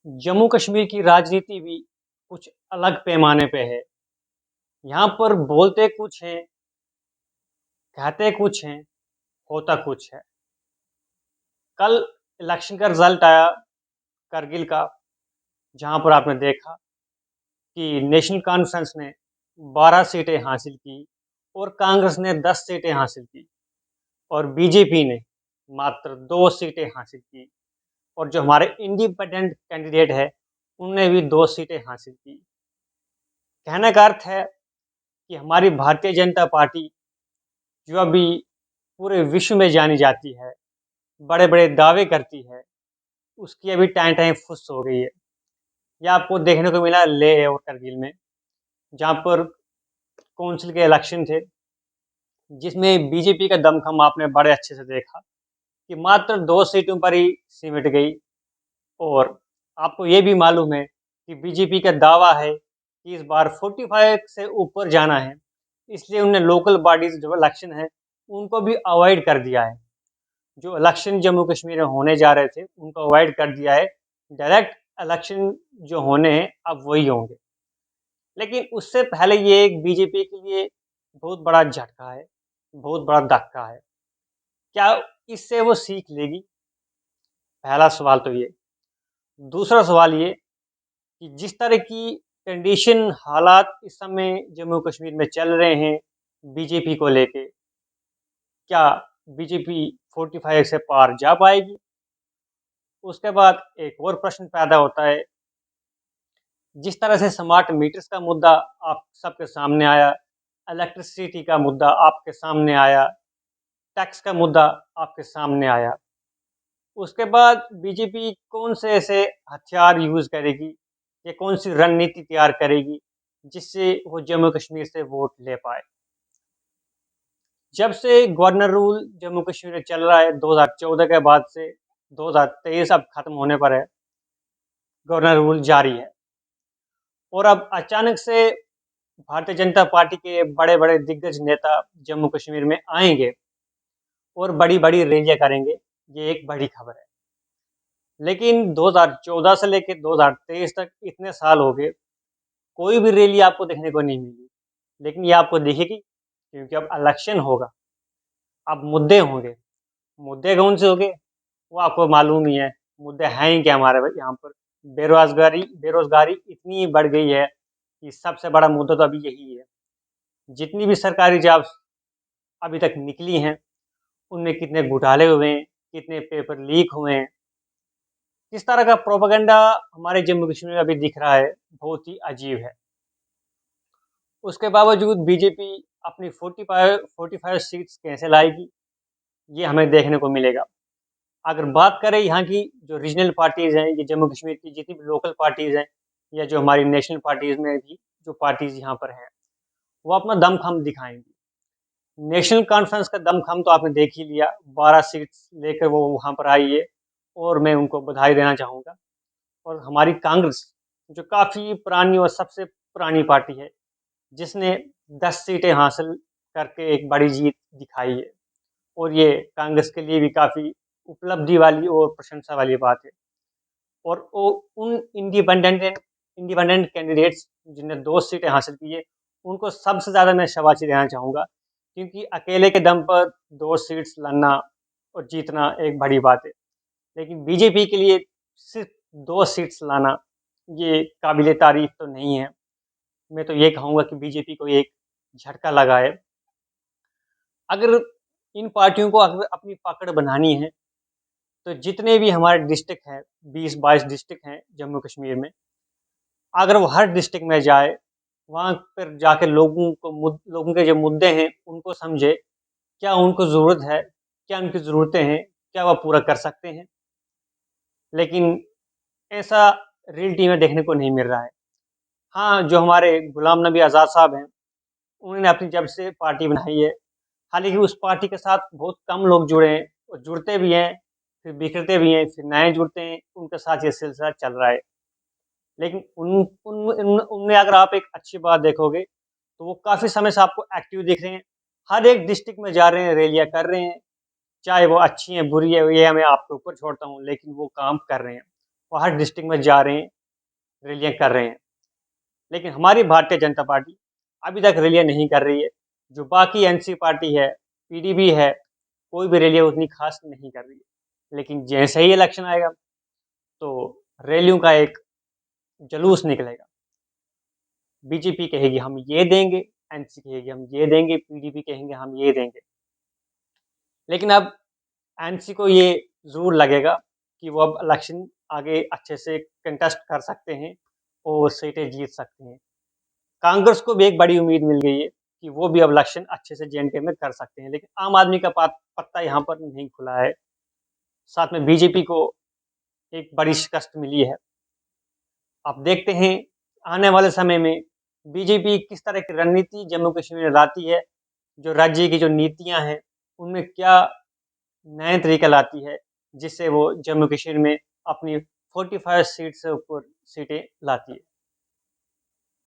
जम्मू कश्मीर की राजनीति भी कुछ अलग पैमाने पे है। यहाँ पर बोलते कुछ हैं, कहते कुछ हैं, होता कुछ है। कल इलेक्शन का रिजल्ट आया करगिल का, जहाँ पर आपने देखा कि नेशनल कॉन्फ्रेंस ने 12 सीटें हासिल की और कांग्रेस ने 10 सीटें हासिल की और बीजेपी ने मात्र 2 सीटें हासिल की और जो हमारे इंडिपेंडेंट कैंडिडेट है, उनने भी 2 सीटें हासिल की। कहने का अर्थ है कि हमारी भारतीय जनता पार्टी जो अभी पूरे विश्व में जानी जाती है, बड़े-बड़े दावे करती है, उसकी अभी टाँय-टाँय फुस हो गई है। यह आपको देखने को मिला लेह और करगिल में, जहाँ पर काउंसिल के इलेक्शन थे, जिसमें बीजेपी का दमखम आपने बड़े अच्छे से देखा कि मात्र 2 सीटों पर ही सिमट गई और आपको ये भी मालूम है कि बीजेपी का दावा है कि इस बार 45 से ऊपर जाना है, इसलिए उन्होंने लोकल बॉडीज़ जो इलेक्शन है, उनको भी अवॉइड कर दिया है। जो इलेक्शन जम्मू कश्मीर में होने जा रहे थे, उनको अवॉइड कर दिया है। डायरेक्ट इलेक्शन जो होने हैं, अब वही होंगे। लेकिन उससे पहले ये एक बीजेपी के लिए बहुत बड़ा झटका है, बहुत बड़ा धक्का है। क्या इससे वो सीख लेगी? पहला सवाल तो ये। दूसरा सवाल ये कि जिस तरह की कंडीशन हालात इस समय जम्मू कश्मीर में चल रहे हैं बीजेपी को लेके, क्या बीजेपी 45 से पार जा पाएगी? उसके बाद एक और प्रश्न पैदा होता है, जिस तरह से स्मार्ट मीटर्स का मुद्दा आप सबके सामने आया, इलेक्ट्रिसिटी का मुद्दा आपके सामने आया, टैक्स का मुद्दा आपके सामने आया। उसके बाद बीजेपी कौन से ऐसे हथियार यूज़ करेगी या कौन-सी रणनीति तैयार करेगी, जिससे वो जम्मू कश्मीर से वोट ले पाए। जब से गवर्नर रूल जम्मू कश्मीर में चल रहा है 2014 के बाद से 2023 अब खत्म होने पर है, गवर्नर रूल जारी है और अब अचानक से भारतीय जनता पार्टी के बड़े-बड़े दिग्गज नेता जम्मू कश्मीर में आएँगे और बड़ी-बड़ी रैलियाँ करेंगे, ये एक बड़ी खबर है। लेकिन 2014 से लेके 2023 तक इतने साल हो गए, कोई भी रैली आपको देखने को नहीं मिली। लेकिन ये आपको दिखेगी क्योंकि अब इलेक्शन होगा, अब मुद्दे होंगे। मुद्दे कौन से होंगे? वो आपको मालूम ही है। मुद्दे हैं ही क्या हमारे भाई यहाँ पर? बेरोज़गारी बेरोज़गारी इतनी बढ़ गई है कि सबसे बड़ा मुद्दा तो अभी यही है। जितनी भी सरकारी जॉब्स अभी तक निकली हैं, उनमें कितने घोटाले हुए हैं, कितने पेपर लीक हुए हैं। किस तरह का प्रोपेगेंडा हमारे जम्मू कश्मीर में अभी दिख रहा है, बहुत ही अजीब है। उसके बावजूद बीजेपी अपनी 45 सीट्स कैसे लाएगी, ये हमें देखने को मिलेगा। अगर बात करें यहाँ की जो रीजनल पार्टीज़ हैं, ये जम्मू कश्मीर की जितनी भी लोकल पार्टीज़ हैं या जो हमारी नेशनल पार्टीज़ में भी जो पार्टीज़ यहाँ पर हैं, वो अपना दमखम दिखाएँगी। नेशनल कॉन्फ्रेंस का दमखम तो आपने देख ही लिया, 12 सीट्स लेकर वो वहाँ पर आई है और मैं उनको बधाई देना चाहूँगा। और हमारी कांग्रेस, जो काफ़ी पुरानी और सबसे पुरानी पार्टी है, जिसने 10 सीटें हासिल करके एक बड़ी जीत दिखाई है और ये कांग्रेस के लिए भी काफ़ी उपलब्धि वाली और प्रशंसा वाली बात है। और वो उन इंडिपेंडेंट कैंडिडेट्स जिनने 2 सीटें हासिल की है, उनको सबसे ज़्यादा मैं शाबाशी देना चाहूँगा क्योंकि अकेले के दम पर 2 सीट्स लड़ना और जीतना एक बड़ी बात है। लेकिन बीजेपी के लिए सिर्फ़ 2 सीट्स लाना, ये काबिल-ए-तारीफ़ तो नहीं है। मैं तो ये कहूँगा कि बीजेपी को एक झटका लगा है। अगर इन पार्टियों को अगर अपनी पकड़ बनानी है, तो जितने भी हमारे डिस्ट्रिक्ट हैं, 20-22 डिस्ट्रिक्ट हैं जम्मू कश्मीर में, अगर वो हर डिस्ट्रिक्ट में जाए, वहाँ पर जाके लोगों के जो मुद्दे हैं, उनको समझे, क्या उनको ज़रूरत है, क्या उनकी ज़रूरतें हैं, क्या वह पूरा कर सकते हैं। लेकिन ऐसा रियलिटी में देखने को नहीं मिल रहा है। हाँ, जो हमारे गुलाम नबी आज़ाद साहब हैं, उन्होंने अपनी जब से पार्टी बनाई है, हालाँकि उस पार्टी के साथ बहुत कम लोग जुड़े हैं और जुड़ते भी हैं, फिर बिखरते भी हैं, फिर नए जुड़ते हैं, उनके साथ ये सिलसिला चल रहा है। लेकिन उन उन उन उनमें अगर आप एक अच्छी बात देखोगे, तो वो काफ़ी समय से आपको एक्टिव दिख रहे हैं। हर एक डिस्ट्रिक्ट में जा रहे हैं, रैलियाँ कर रहे हैं, चाहे वो अच्छी हैं, बुरी है, ये मैं आपके ऊपर छोड़ता हूँ, लेकिन वो काम कर रहे हैं। वो हर डिस्ट्रिक्ट में जा रहे हैं, रैलियाँ कर रहे हैं। लेकिन हमारी भारतीय जनता पार्टी अभी तक रैलियाँ नहीं कर रही है। जो बाकी एनसी पार्टी है, पीडीपी है, कोई भी रैलियाँ उतनी खास नहीं कर रही है। लेकिन जैसे ही इलेक्शन आएगा, तो रैलियों का एक जुलूस निकलेगा। बीजेपी कहेगी हम ये देंगे, एनसी कहेगी हम ये देंगे, पीडीपी कहेंगे हम ये देंगे। लेकिन अब एनसी को ये ज़रूर लगेगा कि वो अब इलेक्शन आगे अच्छे से कंटेस्ट कर सकते हैं और सीटें जीत सकते हैं। कांग्रेस को भी एक बड़ी उम्मीद मिल गई है कि वो भी अब इलेक्शन अच्छे से जे&के में कर सकते हैं, लेकिन आम आदमी का पत्ता यहाँ पर नहीं खुला है। साथ में बीजेपी को एक बड़ी शिकस्त मिली है। अब देखते हैं आने वाले समय में बीजेपी किस तरह की रणनीति जम्मू कश्मीर में लाती है, जो राज्य की जो नीतियाँ हैं, उनमें क्या नए तरीका लाती है, जिससे वो जम्मू कश्मीर में अपनी 45 सीट से ऊपर सीटें लाती है।